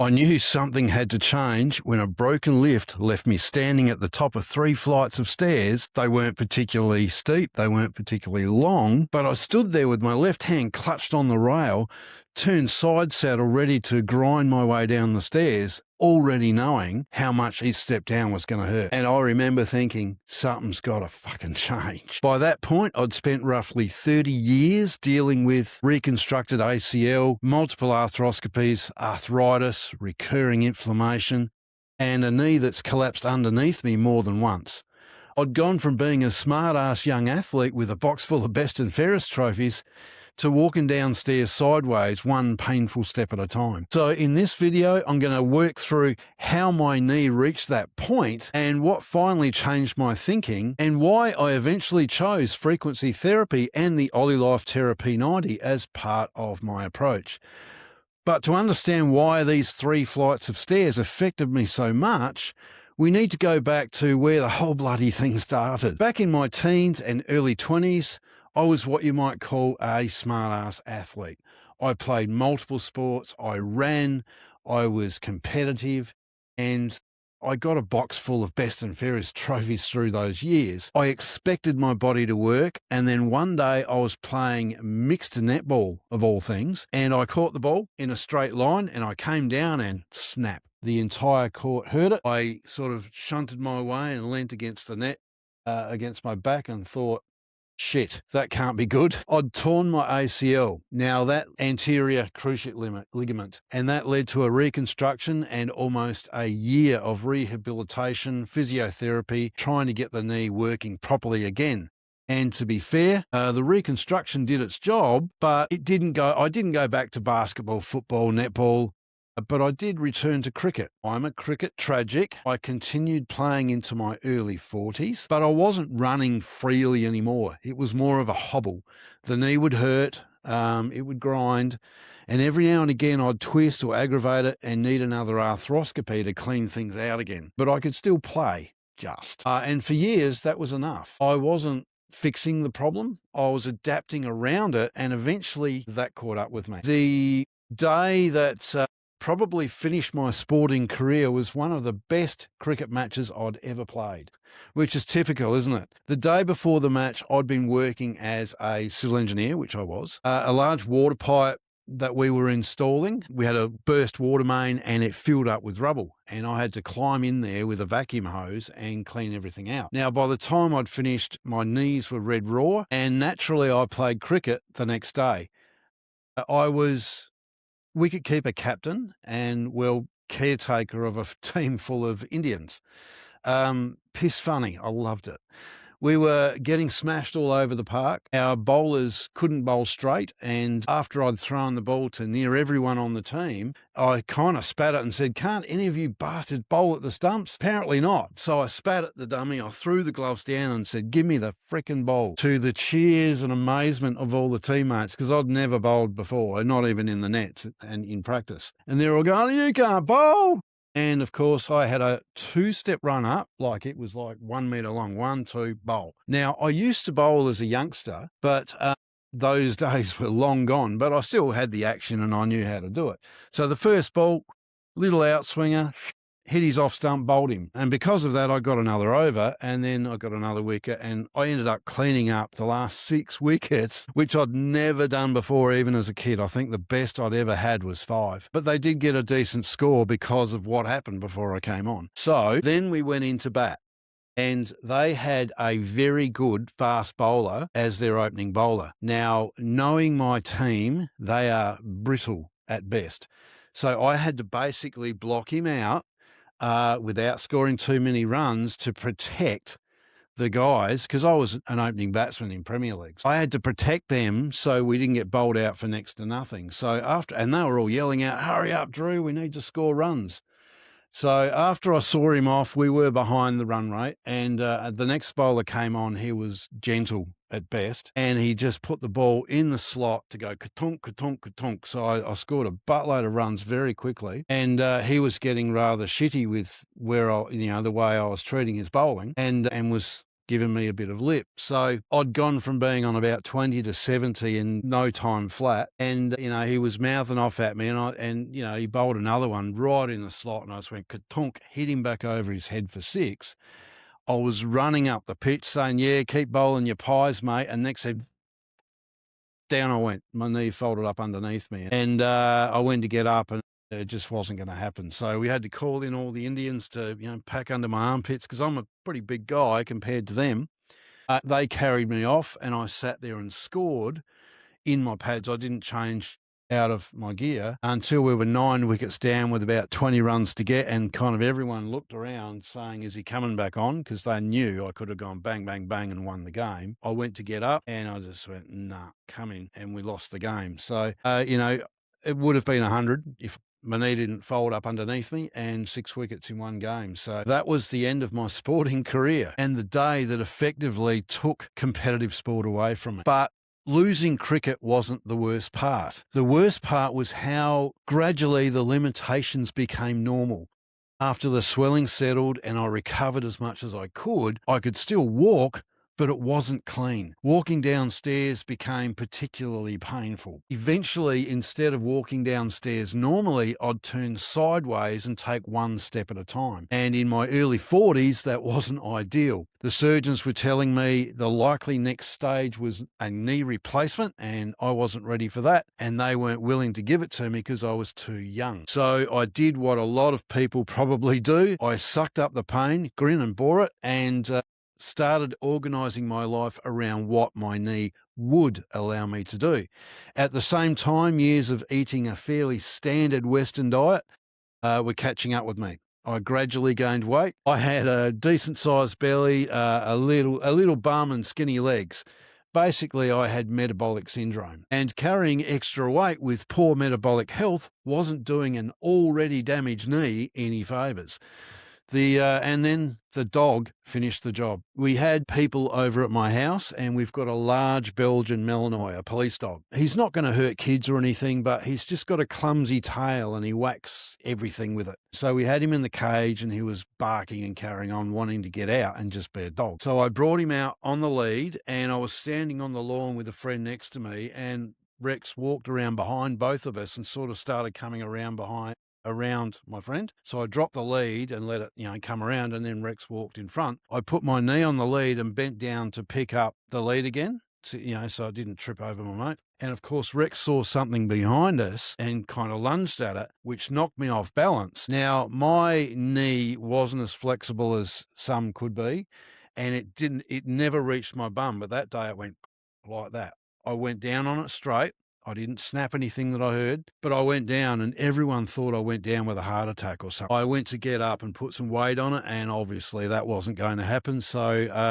I knew something had to change when a broken lift left me standing at the top of 3 flights of stairs. They weren't particularly steep, they weren't particularly long, but I stood there with my left hand clutched on the rail, turned side saddle ready to grind my way down the stairs, already knowing how much each step down was going to hurt. And I remember thinking, something's got to fucking change. By that point, I'd spent roughly 30 years dealing with reconstructed ACL, multiple arthroscopies, arthritis, recurring inflammation, and a knee that's collapsed underneath me more than once. I'd gone from being a smart-ass young athlete with a box full of best and fairest trophies to walking downstairs sideways, one painful step at a time. So in this video, I'm going to work through how my knee reached that point and what finally changed my thinking and why I eventually chose frequency therapy and the OlyLife TERA P90 as part of my approach. But to understand why these 3 flights of stairs affected me so much, we need to go back to where the whole bloody thing started. Back in my teens and early 20s, I was what you might call a smart-ass athlete. I played multiple sports, I ran, I was competitive, and I got a box full of best and fairest trophies through those years. I expected my body to work, and then one day I was playing mixed netball, of all things, and I caught the ball in a straight line, and I came down and snap. The entire court heard it. I sort of shunted my way and leant against the net, against my back, and thought, shit, that can't be good. I'd torn my ACL, now that anterior cruciate ligament, and that led to a reconstruction and almost a year of rehabilitation, physiotherapy, trying to get the knee working properly again. And to be fair, the reconstruction did its job, but I didn't go back to basketball, football, netball, but I did return to cricket. I'm a cricket tragic. I continued playing into my early 40s, but I wasn't running freely anymore. It was more of a hobble. The knee would hurt, it would grind, and every now and again I'd twist or aggravate it and need another arthroscopy to clean things out again. But I could still play, just. And for years, that was enough. I wasn't fixing the problem. I was adapting around it, and eventually that caught up with me. The day that probably finished my sporting career was one of the best cricket matches I'd ever played, which is typical, isn't it? The day before the match, I'd been working as a civil engineer, which I was, a large water pipe that we were installing. We had a burst water main and it filled up with rubble, and I had to climb in there with a vacuum hose and clean everything out. Now, by the time I'd finished, my knees were red raw, and naturally I played cricket the next day. I was wicketkeeper captain and, well, caretaker of a team full of Indians. Piss funny. I loved it. We were getting smashed all over the park. Our bowlers couldn't bowl straight, and after I'd thrown the ball to near everyone on the team, I kind of spat it and said, "Can't any of you bastards bowl at the stumps?" Apparently not. So I spat at the dummy, I threw the gloves down and said, "Give me the frickin' ball," to the cheers and amazement of all the teammates, because I'd never bowled before, not even in the nets and in practice. And they're all going, "You can't bowl." And of course, I had a 2-step run up, like it was like 1 metre long, 1, 2, bowl. Now, I used to bowl as a youngster, but those days were long gone, but I still had the action and I knew how to do it. So the first ball, little outswinger, hit his off stump, bowled him. And because of that, I got another over, and then I got another wicket, and I ended up cleaning up the last 6 wickets, which I'd never done before, even as a kid. I think the best I'd ever had was 5. But they did get a decent score because of what happened before I came on. So then we went into bat, and they had a very good fast bowler as their opening bowler. Now, knowing my team, they are brittle at best. So I had to basically block him out without scoring too many runs to protect the guys, because I was an opening batsman in Premier Leagues. I had to protect them so we didn't get bowled out for next to nothing. So and they were all yelling out, "Hurry up, Drew, we need to score runs." So after I saw him off, we were behind the run rate, and the next bowler came on. He was gentle at best, and he just put the ball in the slot to go ka-tunk, ka-tunk, ka-tunk. So I scored a buttload of runs very quickly, and he was getting rather shitty with the way I was treating his bowling, and was giving me a bit of lip. So I'd gone from being on about 20 to 70 in no time flat. And, he was mouthing off at me and he bowled another one right in the slot. And I just went ka-tunk, hit him back over his head for 6. I was running up the pitch saying, yeah, keep bowling your pies, mate. And next thing, down I went. My knee folded up underneath me. And I went to get up and it just wasn't going to happen. So we had to call in all the Indians to, pack under my armpits because I'm a pretty big guy compared to them. They carried me off and I sat there and scored in my pads. I didn't change out of my gear until we were 9 wickets down with about 20 runs to get, and kind of everyone looked around saying, is he coming back on? Because they knew I could have gone bang, bang, bang and won the game. I went to get up and I just went, nah, come in, and we lost the game. So, it would have been 100 if my knee didn't fold up underneath me, and 6 wickets in one game. So that was the end of my sporting career and the day that effectively took competitive sport away from me. But losing cricket wasn't the worst part. The worst part was how gradually the limitations became normal. After the swelling settled and I recovered as much as I could still walk, but it wasn't clean. Walking downstairs became particularly painful. Eventually, instead of walking downstairs normally, I'd turn sideways and take one step at a time. And in my early 40s, that wasn't ideal. The surgeons were telling me the likely next stage was a knee replacement, and I wasn't ready for that. And they weren't willing to give it to me because I was too young. So I did what a lot of people probably do. I sucked up the pain, grin and bore it, and started organising my life around what my knee would allow me to do. At the same time, years of eating a fairly standard Western diet were catching up with me. I gradually gained weight. I had a decent sized belly, a little bum and skinny legs. Basically, I had metabolic syndrome, and carrying extra weight with poor metabolic health wasn't doing an already damaged knee any favours. And then the dog finished the job. We had people over at my house, and we've got a large Belgian Malinois, a police dog. He's not going to hurt kids or anything, but he's just got a clumsy tail and he whacks everything with it. So we had him in the cage and he was barking and carrying on, wanting to get out and just be a dog. So I brought him out on the lead, and I was standing on the lawn with a friend next to me, and Rex walked around behind both of us and sort of started coming around my friend. So I dropped the lead and let it, come around, and then Rex walked in front. I put my knee on the lead and bent down to pick up the lead again, so I didn't trip over my mate. And of course, Rex saw something behind us and kind of lunged at it, which knocked me off balance. Now, my knee wasn't as flexible as some could be, and it never reached my bum, but that day it went like that. I went down on it straight. I didn't snap anything that I heard, but I went down, and everyone thought I went down with a heart attack or something. I went to get up and put some weight on it, and obviously that wasn't going to happen. So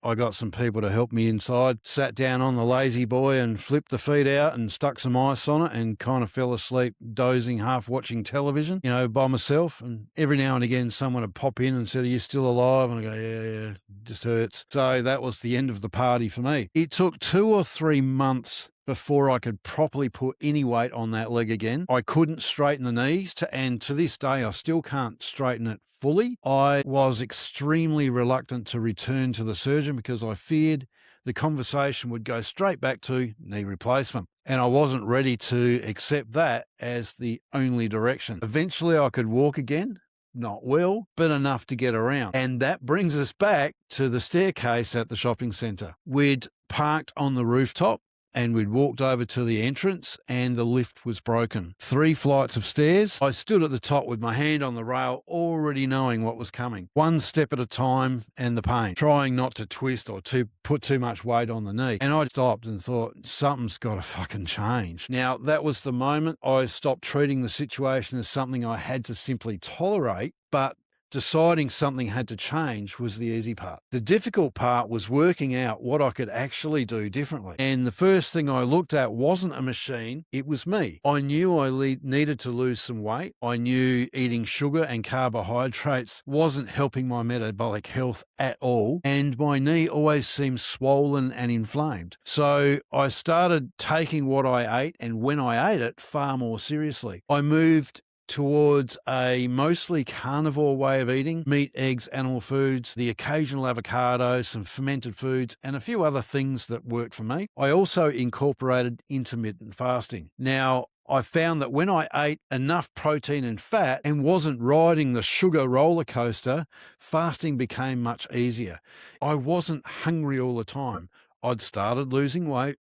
I got some people to help me inside, sat down on the lazy boy and flipped the feet out and stuck some ice on it, and kind of fell asleep dozing, half watching television, by myself. And every now and again someone would pop in and said, are you still alive? And I go, yeah, it just hurts. So that was the end of the party for me. It took 2 or 3 months before I could properly put any weight on that leg again. I couldn't straighten the knees, and to this day I still can't straighten it fully. I was extremely reluctant to return to the surgeon because I feared the conversation would go straight back to knee replacement, and I wasn't ready to accept that as the only direction. Eventually I could walk again. Not well, but enough to get around. And that brings us back to the staircase at the shopping centre. We'd parked on the rooftop, and we'd walked over to the entrance, and the lift was broken. 3 flights of stairs. I stood at the top with my hand on the rail, already knowing what was coming. 1 step at a time, and the pain. Trying not to twist or to put too much weight on the knee. And I stopped and thought, something's got to fucking change. Now, that was the moment I stopped treating the situation as something I had to simply tolerate, but deciding something had to change was the easy part. The difficult part was working out what I could actually do differently. And the first thing I looked at wasn't a machine, it was me. I knew I needed to lose some weight. I knew eating sugar and carbohydrates wasn't helping my metabolic health at all. And my knee always seemed swollen and inflamed. So I started taking what I ate, and when I ate it, far more seriously. I moved towards a mostly carnivore way of eating: meat, eggs, animal foods, the occasional avocado, some fermented foods, and a few other things that worked for me. I also incorporated intermittent fasting. Now, I found that when I ate enough protein and fat and wasn't riding the sugar roller coaster, fasting became much easier. I wasn't hungry all the time. I'd started losing weight.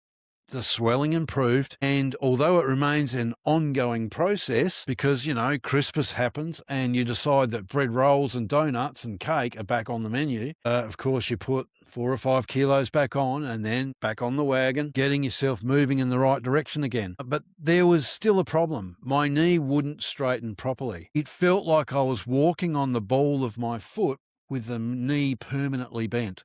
The swelling improved, and although it remains an ongoing process because, Christmas happens and you decide that bread rolls and donuts and cake are back on the menu, of course you put 4 or 5 kilos back on and then back on the wagon, getting yourself moving in the right direction again. But there was still a problem. My knee wouldn't straighten properly. It felt like I was walking on the ball of my foot with the knee permanently bent.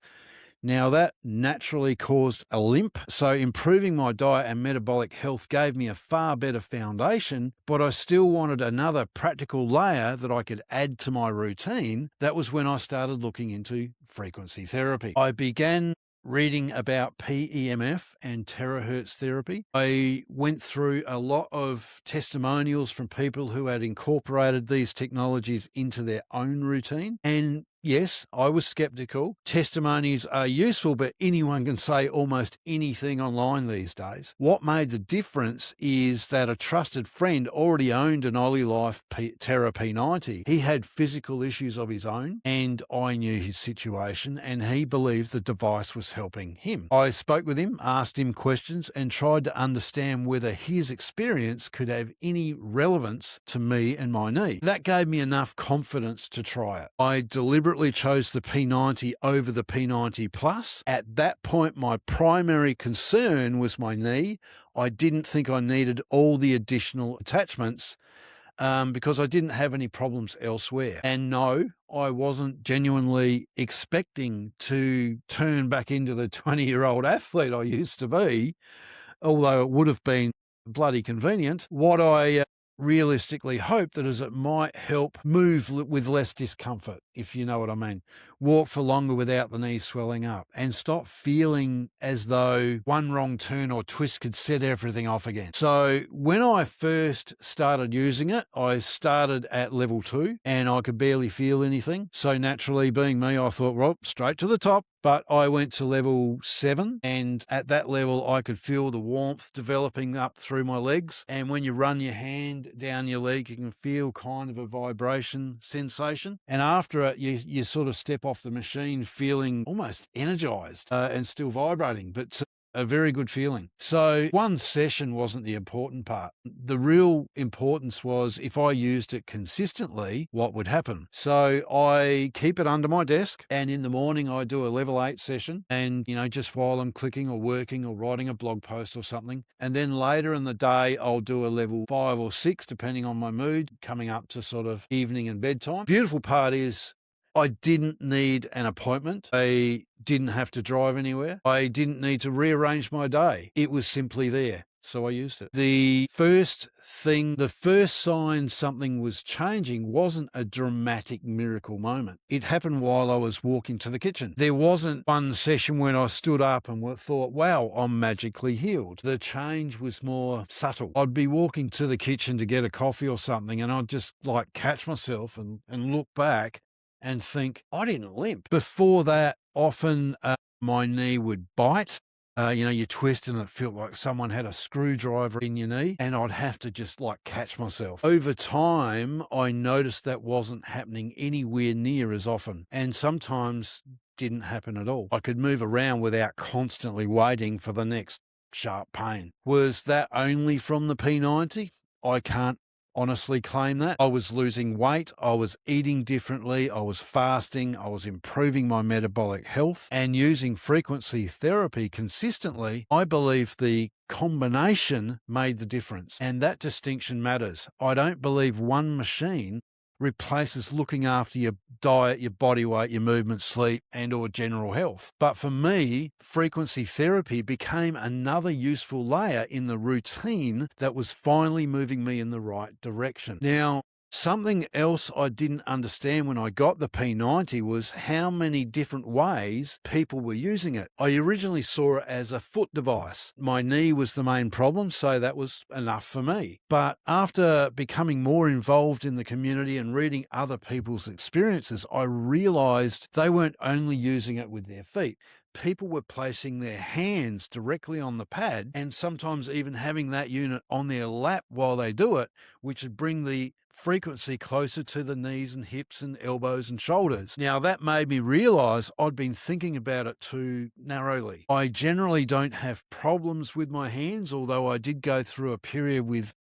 Now, that naturally caused a limp, so improving my diet and metabolic health gave me a far better foundation, but I still wanted another practical layer that I could add to my routine. That was when I started looking into frequency therapy. I began reading about PEMF and terahertz therapy. I went through a lot of testimonials from people who had incorporated these technologies into their own routine. And yes, I was skeptical. Testimonies are useful, but anyone can say almost anything online these days. What made the difference is that a trusted friend already owned an OlyLife TERA P90. He had physical issues of his own, and I knew his situation, and he believed the device was helping him. I spoke with him, asked him questions, and tried to understand whether his experience could have any relevance to me and my knee. That gave me enough confidence to try it. I deliberately chose the P90 over the P90 Plus. At that point, my primary concern was my knee. I didn't think I needed all the additional attachments because I didn't have any problems elsewhere. And no, I wasn't genuinely expecting to turn back into the 20-year-old athlete I used to be, although it would have been bloody convenient. What I realistically hope that is it might help move with less discomfort, if you know what I mean. Walk for longer without the knee swelling up and stop feeling as though one wrong turn or twist could set everything off again. So when I first started using it, I started at level 2 and I could barely feel anything. So naturally, being me, I thought, well, straight to the top. But I went to level 7, and at that level, I could feel the warmth developing up through my legs. And when you run your hand down your leg, you can feel kind of a vibration sensation. And after it, you sort of step off the machine feeling almost energized and still vibrating, but a very good feeling. So one session wasn't the important part. The real importance was if I used it consistently, what would happen. So I keep it under my desk, and in the morning I do a level 8 session, and just while I'm clicking or working or writing a blog post or something. And then later in the day I'll do a level 5 or 6 depending on my mood, coming up to sort of evening and bedtime. Beautiful part is I didn't need an appointment. I didn't have to drive anywhere. I didn't need to rearrange my day. It was simply there. So I used it. The first sign something was changing wasn't a dramatic miracle moment. It happened while I was walking to the kitchen. There wasn't one session when I stood up and thought, wow, I'm magically healed. The change was more subtle. I'd be walking to the kitchen to get a coffee or something, and I'd just catch myself and look back and think, I didn't limp. Before that, often my knee would bite. You twist and it felt like someone had a screwdriver in your knee, and I'd have to just catch myself. Over time, I noticed that wasn't happening anywhere near as often, and sometimes didn't happen at all. I could move around without constantly waiting for the next sharp pain. Was that only from the P90? I can't honestly claim that. I was losing weight, I was eating differently, I was fasting, I was improving my metabolic health, and using frequency therapy consistently. I believe the combination made the difference, and that distinction matters. I don't believe one machine replaces looking after your diet, your body weight, your movement, sleep, and or general health. But for me, frequency therapy became another useful layer in the routine that was finally moving me in the right direction. Now, Something else I didn't understand when I got the P90 was how many different ways people were using it. I originally saw it as a foot device. My knee was the main problem, so that was enough for me. But after becoming more involved in the community and reading other people's experiences, I realized they weren't only using it with their feet. People were placing their hands directly on the pad and sometimes even having that unit on their lap while they do it, which would bring the frequency closer to the knees and hips and elbows and shoulders. Now, that made me realize I'd been thinking about it too narrowly. I generally don't have problems with my hands, although I did go through a period with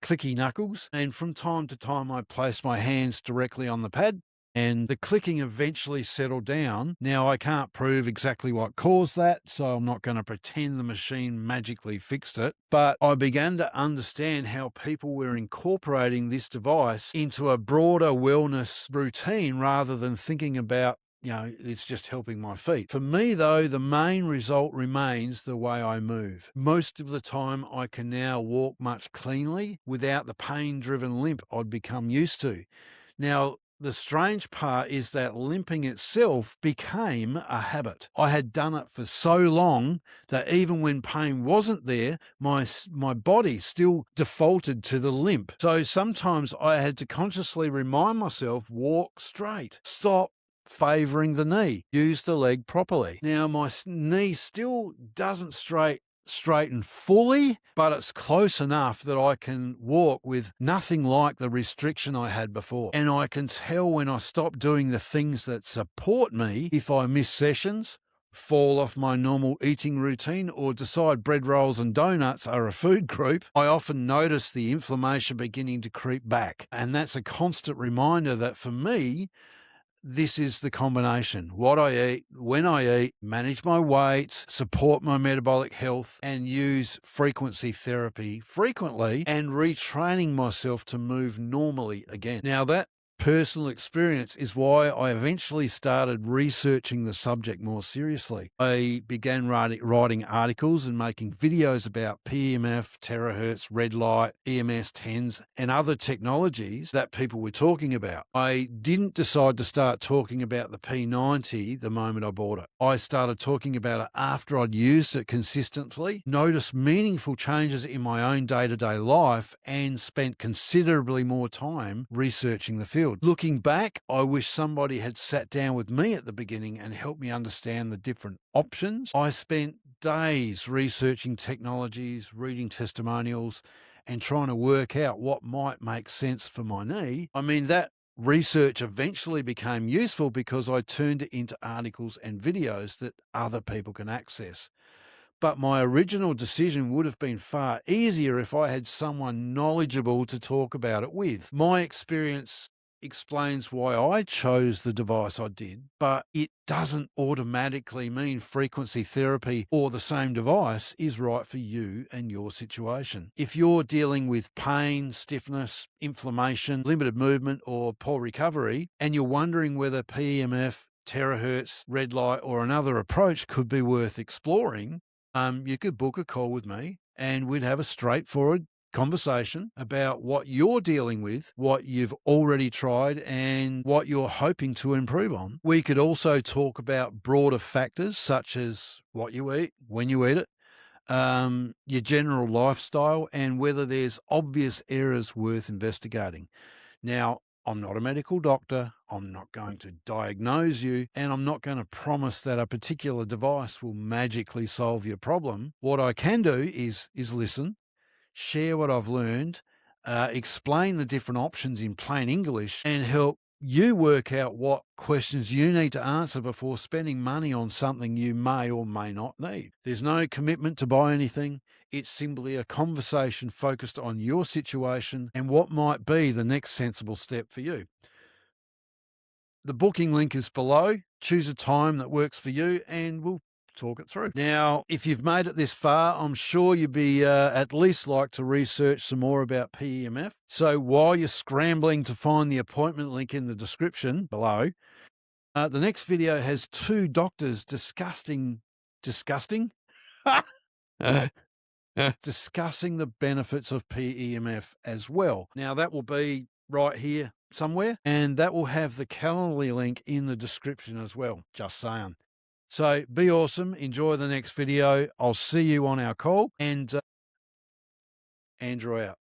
clicky knuckles, and from time to time I place my hands directly on the pad and the clicking eventually settled down. Now, I can't prove exactly what caused that, so I'm not going to pretend the machine magically fixed it, but I began to understand how people were incorporating this device into a broader wellness routine rather than thinking about, it's just helping my feet. For me, though, the main result remains the way I move. Most of the time, I can now walk much cleanly without the pain-driven limp I'd become used to. Now, the strange part is that limping itself became a habit. I had done it for so long that even when pain wasn't there, my body still defaulted to the limp. So sometimes I had to consciously remind myself, walk straight, stop favouring the knee, use the leg properly. Now, my knee still doesn't straighten fully, but it's close enough that I can walk with nothing like the restriction I had before. And I can tell when I stop doing the things that support me, if I miss sessions, fall off my normal eating routine, or decide bread rolls and donuts are a food group, I often notice the inflammation beginning to creep back. And that's a constant reminder that for me, this is the combination: what I eat, when I eat, manage my weight, support my metabolic health, and use frequency therapy frequently, and retraining myself to move normally again. Now, that personal experience is why I eventually started researching the subject more seriously. I began writing articles and making videos about PEMF, terahertz, red light, EMS 10s, and other technologies that people were talking about. I didn't decide to start talking about the P90 the moment I bought it. I started talking about it after I'd used it consistently, noticed meaningful changes in my own day-to-day life, and spent considerably more time researching the field. Looking back, I wish somebody had sat down with me at the beginning and helped me understand the different options. I spent days researching technologies, reading testimonials, and trying to work out what might make sense for my knee. I mean, that research eventually became useful because I turned it into articles and videos that other people can access. But my original decision would have been far easier if I had someone knowledgeable to talk about it with. My experience explains why I chose the device I did, but it doesn't automatically mean frequency therapy or the same device is right for you and your situation. If you're dealing with pain, stiffness, inflammation, limited movement, or poor recovery, and you're wondering whether PEMF, terahertz, red light, or another approach could be worth exploring, you could book a call with me and we'd have a straightforward conversation about what you're dealing with, what you've already tried, and what you're hoping to improve on. We could also talk about broader factors such as what you eat, when you eat it, your general lifestyle, and whether there's obvious errors worth investigating. Now, I'm not a medical doctor, I'm not going to diagnose you, and I'm not going to promise that a particular device will magically solve your problem. What I can do is listen, share what I've learned, explain the different options in plain English, and help you work out what questions you need to answer before spending money on something you may or may not need. There's no commitment to buy anything. It's simply a conversation focused on your situation and what might be the next sensible step for you. The booking link is below. Choose a time that works for you and we'll talk it through. Now, if you've made it this far, I'm sure you'd be at least like to research some more about PEMF. So while you're scrambling to find the appointment link in the description below, the next video has two doctors discussing discussing the benefits of PEMF as well. Now, that will be right here somewhere, and that will have the Calendly link in the description as well. Just saying. So be awesome. Enjoy the next video. I'll see you on our call, and Andrew out.